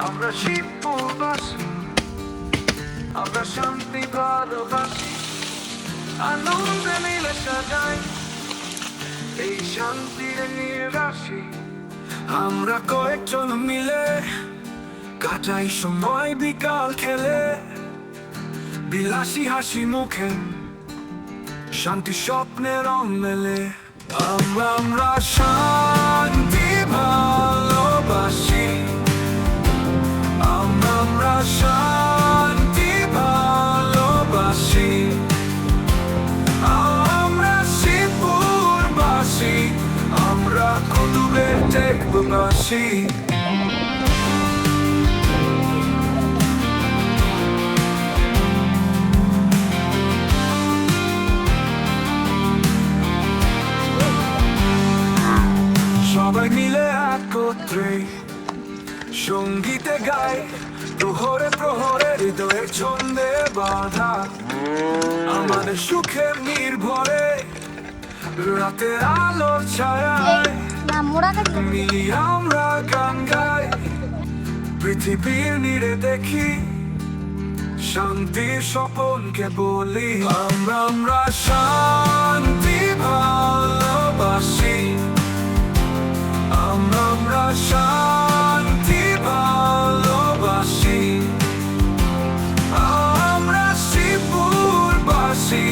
আমরা শিবপুরবাসী, আমরা শান্তি ভালোবাসি, আনন্দে মিলে সাজাই এই শান্তির নিরাশি। আমরা কয়েকজন মিলে কাটাই সময় বিকাল খেলে, বিলাসী হাসি মুখে শান্তি স্বপ্নে রং মেলে। আমরা শান্তি ভালোবাসি, আমরা শান্তি ভালোবাসি, আমরা শিবপুরবাসী, আমরা কুতুবের টেকবাসী। সবাই মিলে একত্রে সঙ্গীতে গায়, প্রহরে প্রহরে হৃদয়ের ছন্দে বাঁধা আমাদের সুখের নির্ভরে রাতের আলোর ছায়ায় মিলি আমরা গান গাই, পৃথিবীর নীড়ে দেখি শান্তির স্বপনকে বলি। আমরা শান্তি ভালোবাসি, আমরা শান্তি ভালোবাসি, আমরা শিবপুরবাসী,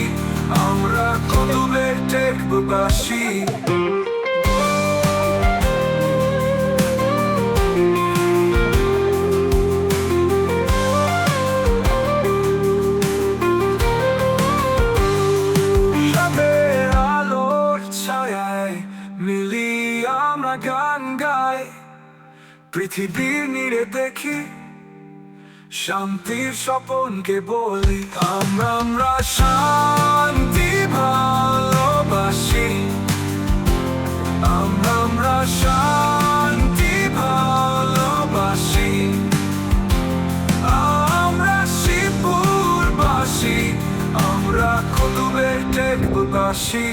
আমরা কুতুবের টেকবাসী। রাতের আলোর ছায়ায় মিলি আমরা গান গাই, পৃথিবীর নীড়ে দেখি শান্তির স্বপনকে বলি। আমরা শান্তি ভালোবাসি, আমরা শান্তি ভালোবাসি, আমরা শিবপুরবাসী, আমরা কুতুবের টেকবাসী।